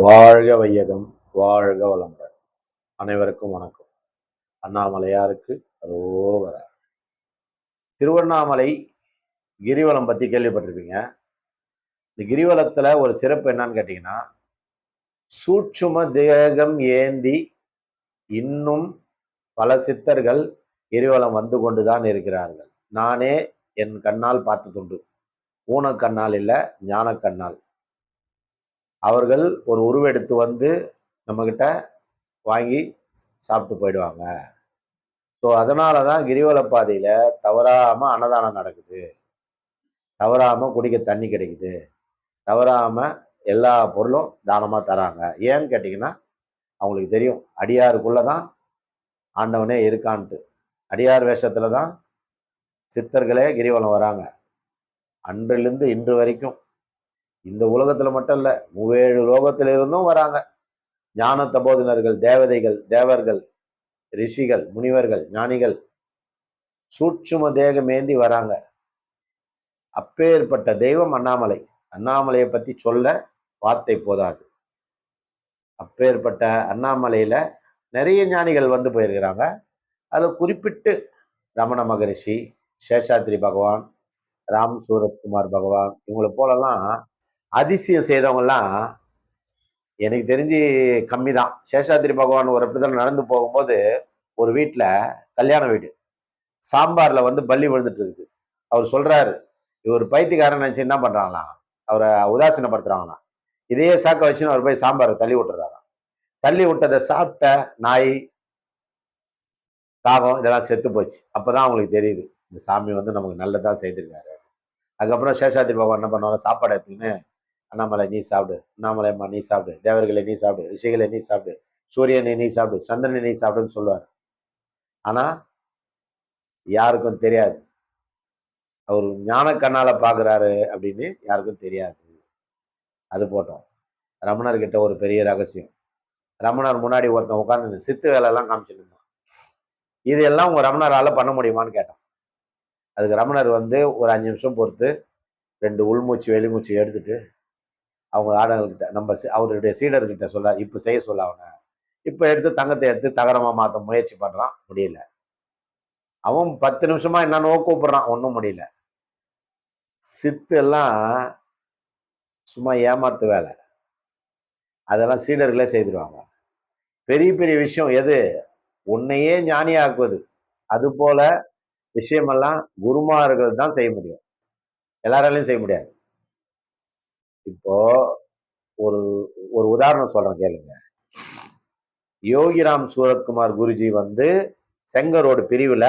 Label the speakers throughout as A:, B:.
A: வாழ்க வையகம், வாழ்க வளமுடன். அனைவருக்கும் வணக்கம். அண்ணாமலையாருக்கு அரோகரா. திருவண்ணாமலை கிரிவலம் பத்தி கேள்விப்பட்டிருப்பீங்க. இந்த கிரிவலத்துல ஒரு சிறப்பு என்னன்னு கேட்டீங்கன்னா, சூட்சும தேகம் ஏந்தி இன்னும் பல சித்தர்கள் கிரிவலம் வந்து கொண்டுதான் இருக்கிறார்கள். நானே என் கண்ணால் பார்த்ததுண்டு. ஊனக்கண்ணால் இல்ல, ஞான கண்ணால். அவர்கள் ஒரு உருவெடுத்து வந்து நம்மகிட்ட வாங்கி சாப்பிட்டு போயிடுவாங்க. ஸோ அதனால தான் கிரிவல பாதையில தவறாம அன்னதானம் நடக்குது, தவறாம குடிக்க தண்ணி கிடைக்குது, தவறாம எல்லா பொருளும் தானமா தராங்க. ஏன்னு கேட்டீங்கன்னா, அவங்களுக்கு தெரியும் அடியாருக்குள்ள தான் ஆண்டவனே இருக்கான்ட்டு. அடியார் வேஷத்துல தான் சித்தர்களே கிரிவலம் வராங்க. அன்றிலிருந்து இன்று வரைக்கும் இந்த உலகத்துல மட்டும் இல்ல, 7 லோகத்திலிருந்தும் வராங்க. ஞான தபோதனர்கள், தேவதைகள், தேவர்கள், ரிஷிகள், முனிவர்கள், ஞானிகள் சூட்சும தேகமேந்தி வராங்க. அப்பேற்பட்ட தெய்வம் அண்ணாமலை. அண்ணாமலையை பத்தி சொல்ல வார்த்தை போதாது. அப்பேற்பட்ட அண்ணாமலையில நிறைய ஞானிகள் வந்து போயிருக்கிறாங்க. அதுல குறிப்பிட்டு ரமண மகரிஷி, சேஷாத்ரி பகவான், ராம் சூரத்குமார் பகவான், இவங்களை போலலாம் அதிசயம் செய்தவங்கலாம் எனக்கு தெரிஞ்சு கம்மி தான். சேஷாத்ரி பகவான் ஒரு இடத்துல நடந்து போகும்போது ஒரு வீட்டுல, கல்யாண வீடு, சாம்பார்ல வந்து பள்ளி விழுந்துட்டு இருக்கு. அவர் சொல்றாரு, இவர் பைத்தியக்காரன் நினைச்சு என்ன பண்றாங்களாம், அவரை உதாசீனப்படுத்துறாங்களாம். இதே சாக்க வச்சுன்னு அவர் போய் சாம்பாரை தள்ளி விட்டுறாராம். தள்ளி விட்டதை சாப்பிட்ட நாய், காகம் இதெல்லாம் செத்து போச்சு. அப்பதான் அவங்களுக்கு தெரியுது இந்த சாமி வந்து நமக்கு நல்லதான் செய்திருக்காரு. அதுக்கப்புறம் சேஷாத்ரி பகவான் என்ன பண்ணுவாங்க, சாப்பாடு எடுத்துக்கின்னு, அண்ணாமலை நீ சாப்பிடு, அண்ணாமலை அம்மா நீ சாப்பிடு, தேவர்களை நீ சாப்பிடு, ரிஷிகளை நீ சாப்பிடு, சூரியனை நீ சாப்பிடு, சந்திரனை நீ சாப்பிடுன்னு சொல்லுவார். ஆனா யாருக்கும் தெரியாது அவர் ஞான கண்ணால பாக்குறாரு அப்படின்னு யாருக்கும் தெரியாது. அது போட்டோம். ரமணர்கிட்ட ஒரு பெரிய ரகசியம். ரமணர் முன்னாடி ஒருத்தன் உட்கார்ந்து சித்து வேலை எல்லாம் காமிச்சுட்டு இருந்தான். இதெல்லாம் உங்க ரமணரால பண்ண முடியுமான்னு கேட்டான். அதுக்கு ரமணர் வந்து ஒரு 5 நிமிஷம் பொறுத்து 2 உள்மூச்சு வெளிமூச்சு எடுத்துட்டு அவங்க ஆடவர்கிட்ட, நம்ம அவருடைய சீடர்கிட்ட சொல்ல, இப்ப செய்ய சொல்ல அவனை. இப்ப எடுத்து தங்கத்தை எடுத்து தகரமா மாத்த முயற்சி பண்றான், முடியல. அவன் 10 நிமிஷமா என்னன்னு கூப்பிடுறான், ஒன்றும் முடியல. சித்து எல்லாம் சும்மா ஏமாத்து வேலை. அதெல்லாம் சீடர்களே செய்திருவாங்க. பெரிய பெரிய விஷயம் எது, உன்னையே ஞானியாக்குவது. அது போல விஷயமெல்லாம் குருமார்கள் தான் செய்ய முடியும், எல்லாராலையும் செய்ய முடியாது. இப்போ ஒரு ஒரு உதாரணம் சொல்றேன் கேளுங்க. யோகிராம் சூரத்குமார் குருஜி வந்து செங்கரோடு பிரிவுல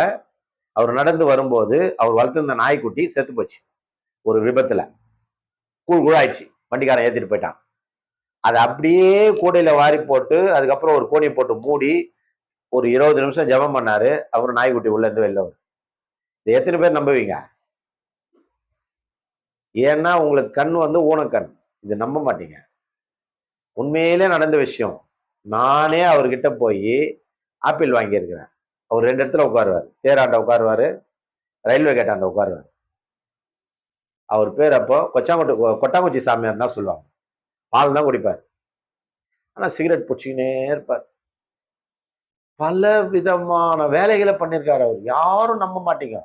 A: அவர் நடந்து வரும்போது அவர் வளர்த்திருந்த நாய்க்குட்டி செத்து போச்சு ஒரு விபத்துல. கூழாயிடுச்சு, வண்டிக்காரன் ஏத்திட்டு போயிட்டான். அதை அப்படியே கூடையில வாரி போட்டு அதுக்கப்புறம் ஒரு கோணியை போட்டு மூடி ஒரு 20 நிமிஷம் ஜெபம் பண்ணாரு. அப்புறம் நாய்க்குட்டி உள்ள இருந்து வெளில வரும். இதை எத்தனை பேர் நம்புவீங்க? ஏன்னா உங்களுக்கு கண் வந்து ஊனக்கண், இது நம்ப மாட்டீங்க. உண்மையிலே நடந்த விஷயம். நானே அவர்கிட்ட போய் ஆப்பிள் வாங்கியிருக்கிறேன். அவர் 2 இடத்துல உட்காருவார். தேராண்ட உட்காருவாரு, ரயில்வே கேட்டாண்ட உட்காருவார். அவர் பேர் அப்போ கொட்டாங்குச்சி சாமியார் தான் சொல்லுவாங்க. பால் தான் குடிப்பார். ஆனா சிகரெட் பிடிச்சிக்கினே இருப்பார். பல விதமான வேலைகளை பண்ணியிருக்காரு அவர். யாரும் நம்ப மாட்டீங்க,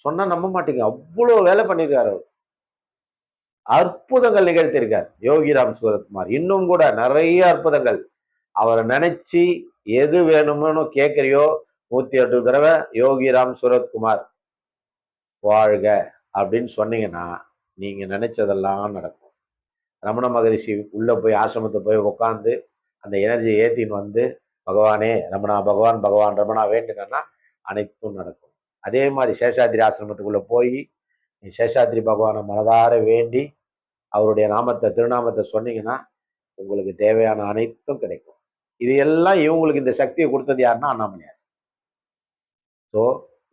A: சொன்னா நம்ப மாட்டீங்க. அவ்வளவு வேலை பண்ணியிருக்காரு அவர். அற்புதங்கள் நிகழ்த்தியிருக்கார் யோகிராம் சூரத்குமார். இன்னும் கூட நிறைய அற்புதங்கள். அவரை நினைச்சு எது வேணும்னு கேட்கறியோ 108 தடவை யோகிராம் சூரத்குமார் வாழ்க அப்படின்னு சொன்னீங்கன்னா நீங்க நினைச்சதெல்லாம் நடக்கும். ரமண மகரிஷி உள்ள போய் ஆசிரமத்தை போய் உட்காந்து அந்த எனர்ஜியை ஏத்தின்னு வந்து, பகவானே ரமணா, பகவான் பகவான் ரமணா வேண்டுனா அனைத்தும் நடக்கும். அதே மாதிரி சேஷாத்ரி ஆசிரமத்துக்குள்ள போய் நீ சேஷாத்ரி பகவானை மனதார வேண்டி அவருடைய நாமத்தை, திருநாமத்தை சொன்னீங்கன்னா உங்களுக்கு தேவையான அனைத்தும் கிடைக்கும். இது எல்லாம் இவங்களுக்கு இந்த சக்தியை கொடுத்தது யாருன்னா அண்ணாமலையார். ஸோ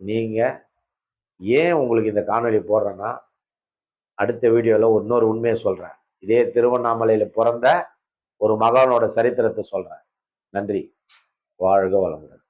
A: நீங்க ஏன் உங்களுக்கு இந்த காணொலி போடுறேன்னா, அடுத்த வீடியோல இன்னொரு உண்மையை சொல்றேன். இதே திருவண்ணாமலையில பிறந்த ஒரு மகானோட சரித்திரத்தை சொல்றேன். நன்றி. வாழ்க வளமுடன்.